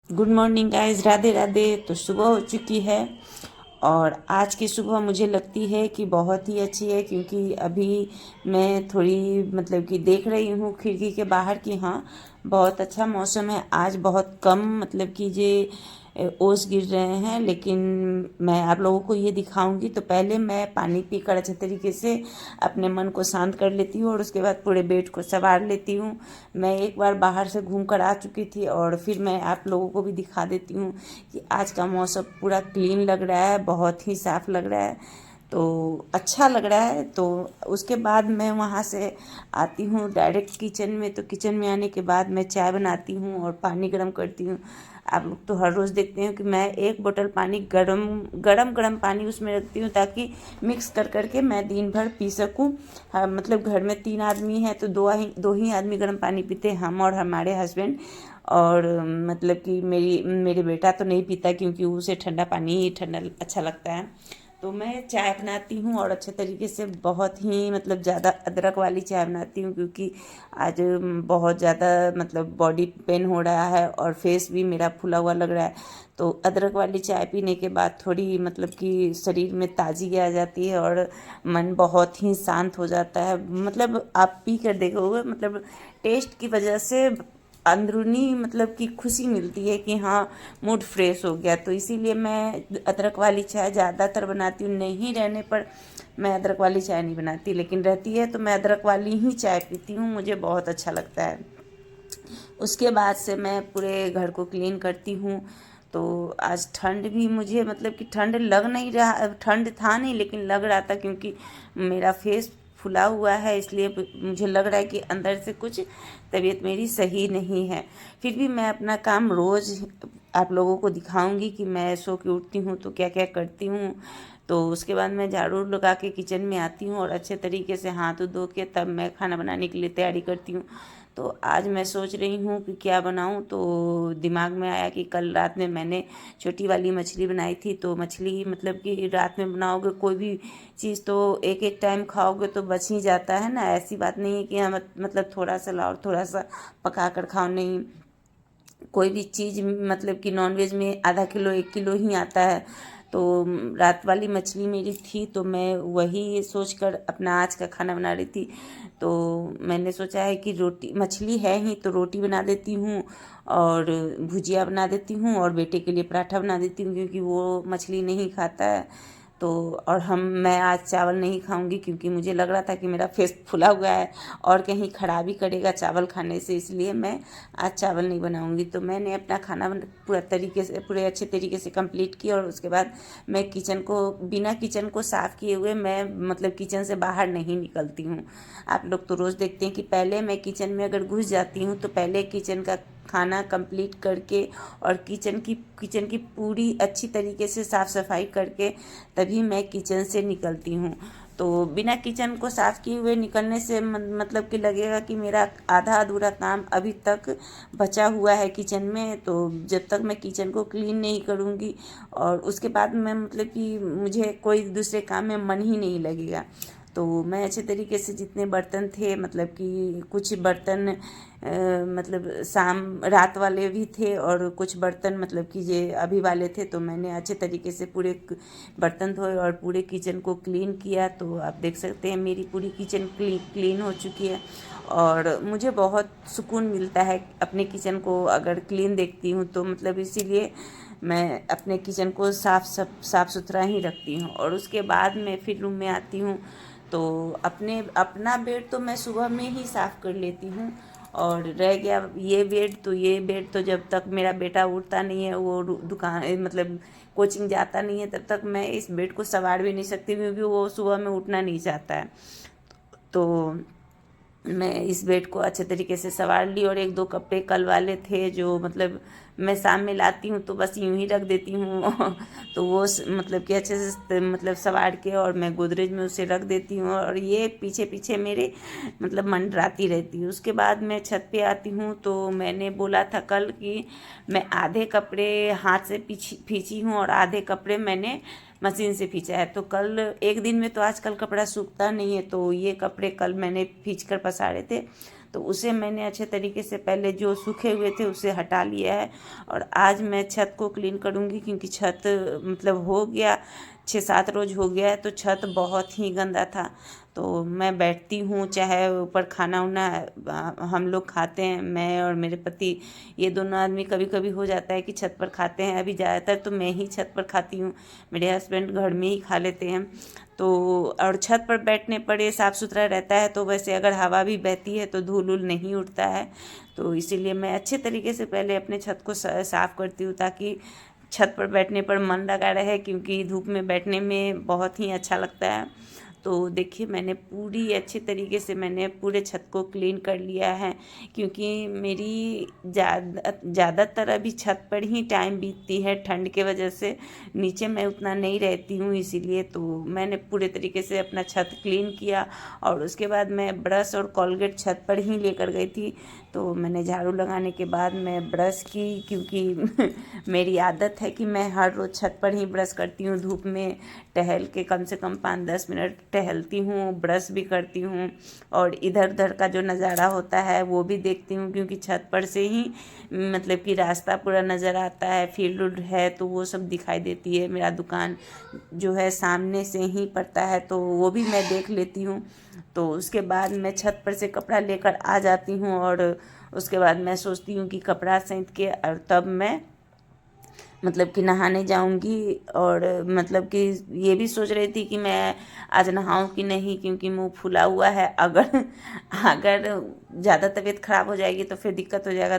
Good morning guys, Radhe Radhe. तो सुबह हो चुकी है और आज की सुबह मुझे लगती है कि बहुत ही अच्छी है, क्योंकि अभी मैं थोड़ी मतलब कि देख रही हूँ खिड़की के बाहर कि हाँ, बहुत अच्छा मौसम है। आज बहुत कम मतलब कि ये ओस गिर रहे हैं, लेकिन मैं आप लोगों को ये दिखाऊंगी। तो पहले मैं पानी पीकर अच्छे तरीके से अपने मन को शांत कर लेती हूँ और उसके बाद पूरे बेड को संवार लेती हूँ। मैं एक बार बाहर से घूम कर आ चुकी थी और फिर मैं आप लोगों को भी दिखा देती हूँ कि आज का मौसम पूरा क्लीन लग रहा है, बहुत ही साफ़ लग रहा है, तो अच्छा लग रहा है। तो उसके बाद मैं वहाँ से आती हूँ डायरेक्ट किचन में। तो किचन में आने के बाद मैं चाय बनाती हूँ और पानी गर्म करती हूँ। आप लोग तो हर रोज़ देखते हैं कि मैं एक बोतल पानी गरम गरम गरम पानी उसमें रखती हूँ, ताकि मिक्स कर करके मैं दिन भर पी सकूँ। हाँ, मतलब घर में 3 आदमी हैं तो दो ही आदमी गर्म पानी पीते हैं, हम और हमारे हस्बैंड। और मतलब कि मेरे बेटा तो नहीं पीता, क्योंकि उसे ठंडा पानी ही ठंडा अच्छा लगता है। तो मैं चाय बनाती हूँ और अच्छे तरीके से बहुत ही मतलब ज़्यादा अदरक वाली चाय बनाती हूँ, क्योंकि आज बहुत ज़्यादा मतलब बॉडी पेन हो रहा है और फेस भी मेरा फूला हुआ लग रहा है। तो अदरक वाली चाय पीने के बाद थोड़ी मतलब कि शरीर में ताजगी आ जाती है और मन बहुत ही शांत हो जाता है। मतलब आप पी कर देखोगे, मतलब टेस्ट की वजह से अंदरूनी मतलब कि खुशी मिलती है कि हाँ, मूड फ्रेश हो गया। तो इसीलिए मैं अदरक वाली चाय ज़्यादातर बनाती हूँ। नहीं रहने पर मैं अदरक वाली चाय नहीं बनाती, लेकिन रहती है तो मैं अदरक वाली ही चाय पीती हूँ, मुझे बहुत अच्छा लगता है। उसके बाद से मैं पूरे घर को क्लीन करती हूँ। तो आज ठंड भी मुझे मतलब कि ठंड लग नहीं रहा, ठंड था नहीं लेकिन लग रहा था, क्योंकि मेरा फेस फुला हुआ है, इसलिए मुझे लग रहा है कि अंदर से कुछ तबीयत मेरी सही नहीं है। फिर भी मैं अपना काम रोज़ आप लोगों को दिखाऊंगी कि मैं सो के उठती हूँ तो क्या क्या करती हूँ। तो उसके बाद मैं झाड़ू लगा के किचन में आती हूँ और अच्छे तरीके से हाथ धो के तब मैं खाना बनाने के लिए तैयारी करती हूँ। तो आज मैं सोच रही हूँ कि क्या बनाऊँ, तो दिमाग में आया कि कल रात में मैंने छोटी वाली मछली बनाई थी। तो मछली मतलब कि रात में बनाओगे कोई भी चीज़ तो एक एक टाइम खाओगे तो बच ही जाता है ना। ऐसी बात नहीं है कि हम मतलब थोड़ा सा लाओ थोड़ा सा पका कर खाओ, नहीं। कोई भी चीज़ मतलब कि नॉनवेज में आधा किलो 1 किलो ही आता है। तो रात वाली मछली मेरी थी, तो मैं वही सोचकर अपना आज का खाना बना रही थी। तो मैंने सोचा है कि रोटी मछली है ही तो रोटी बना देती हूँ और भुजिया बना देती हूँ और बेटे के लिए पराठा बना देती हूँ, क्योंकि वो मछली नहीं खाता है। तो और मैं आज चावल नहीं खाऊंगी, क्योंकि मुझे लग रहा था कि मेरा फेस फुला हुआ है और कहीं खराबी करेगा चावल खाने से, इसलिए मैं आज चावल नहीं बनाऊंगी। तो मैंने अपना खाना पूरे अच्छे तरीके से कंप्लीट किया और उसके बाद मैं बिना किचन को साफ़ किए हुए मैं मतलब किचन से बाहर नहीं निकलती हूँ। आप लोग तो रोज़ देखते हैं कि पहले मैं किचन में अगर घुस जाती हूँ तो पहले किचन का खाना कंप्लीट करके और किचन की पूरी अच्छी तरीके से साफ़ सफाई करके तभी मैं किचन से निकलती हूँ। तो बिना किचन को साफ़ किए हुए निकलने से मतलब कि लगेगा कि मेरा आधा अधूरा काम अभी तक बचा हुआ है किचन में। तो जब तक मैं किचन को क्लीन नहीं करूँगी और उसके बाद मैं मतलब कि मुझे कोई दूसरे काम में मन ही नहीं लगेगा। तो मैं अच्छे तरीके से जितने बर्तन थे, मतलब कि कुछ बर्तन मतलब शाम रात वाले भी थे और कुछ बर्तन मतलब कि ये अभी वाले थे, तो मैंने अच्छे तरीके से पूरे बर्तन धोए और पूरे किचन को क्लीन किया। तो आप देख सकते हैं मेरी पूरी किचन क्लीन हो चुकी है और मुझे बहुत सुकून मिलता है अपने किचन को अगर क्लीन देखती हूँ तो। मतलब इसीलिए मैं अपने किचन को साफ़ सुथरा ही रखती हूँ। और उसके बाद मैं फिर रूम में आती हूँ तो अपना बेड तो मैं सुबह में ही साफ़ कर लेती हूँ। और रह गया ये बेड तो जब तक मेरा बेटा उठता नहीं है, वो दुकान मतलब कोचिंग जाता नहीं है, तब तक मैं इस बेड को संवार भी नहीं सकती, क्योंकि वो सुबह में उठना नहीं चाहता है। तो मैं इस बेड को अच्छे तरीके से संवार ली और एक दो कपड़े कल वाले थे जो मतलब मैं शाम में लाती हूँ तो बस यूं ही रख देती हूँ तो वो मतलब कि अच्छे से मतलब संवार के और मैं गोदरेज में उसे रख देती हूँ और ये पीछे पीछे मेरे मतलब मंडराती रहती है। उसके बाद मैं छत पे आती हूँ। तो मैंने बोला था कल कि मैं आधे कपड़े हाथ से खींची हूँ और आधे कपड़े मैंने मशीन से खींचा है। तो कल एक दिन में तो आजकल कपड़ा सूखता नहीं है, तो ये कपड़े कल मैंने खींच कर पसारे थे। तो उसे मैंने अच्छे तरीके से पहले जो सूखे हुए थे उसे हटा लिया है। और आज मैं छत को क्लीन करूँगी, क्योंकि छत मतलब हो गया 6-7 रोज हो गया है, तो छत बहुत ही गंदा था। तो मैं बैठती हूँ, चाहे ऊपर खाना उना हम लोग खाते हैं, मैं और मेरे पति, ये दोनों आदमी, कभी कभी हो जाता है कि छत पर खाते हैं। अभी ज़्यादातर तो मैं ही छत पर खाती हूँ, मेरे हस्बैंड घर में ही खा लेते हैं। तो और छत पर बैठने पर ये साफ़ सुथरा रहता है, तो वैसे अगर हवा भी बहती है तो धूल उल नहीं उड़ता है। तो इसीलिए मैं अच्छे तरीके से पहले अपने छत को साफ़ करती हूँ, ताकि छत पर बैठने पर मन लगा रहे, क्योंकि धूप में बैठने में बहुत ही अच्छा लगता है। तो देखिए, मैंने पूरी अच्छे तरीके से मैंने पूरे छत को क्लीन कर लिया है, क्योंकि मेरी ज़्यादातर अभी छत पर ही टाइम बीतती है ठंड के वजह से। नीचे मैं उतना नहीं रहती हूँ, इसीलिए तो मैंने पूरे तरीके से अपना छत क्लीन किया। और उसके बाद मैं ब्रश और कोलगेट छत पर ही लेकर गई थी। तो मैंने झाड़ू लगाने के बाद मैं ब्रश की, क्योंकि मेरी आदत है कि मैं हर रोज़ छत पर ही ब्रश करती हूँ। धूप में टहल के कम से कम 5-10 मिनट टहलती हूँ, ब्रश भी करती हूँ, और इधर उधर का जो नज़ारा होता है वो भी देखती हूँ, क्योंकि छत पर से ही मतलब कि रास्ता पूरा नज़र आता है, फील्ड उल्ड है तो वो सब दिखाई देती है। मेरा दुकान जो है सामने से ही पड़ता है, तो वो भी मैं देख लेती हूँ। तो उसके बाद मैं छत पर से कपड़ा लेकर आ जाती हूँ, और उसके बाद मैं सोचती हूँ कि कपड़ा सैंत के और तब मैं मतलब कि नहाने जाऊंगी। और मतलब कि ये भी सोच रही थी कि मैं आज नहाऊं कि नहीं, क्योंकि मुंह फूला हुआ है। अगर अगर ज़्यादा तबीयत ख़राब हो जाएगी तो फिर दिक्कत हो जाएगा।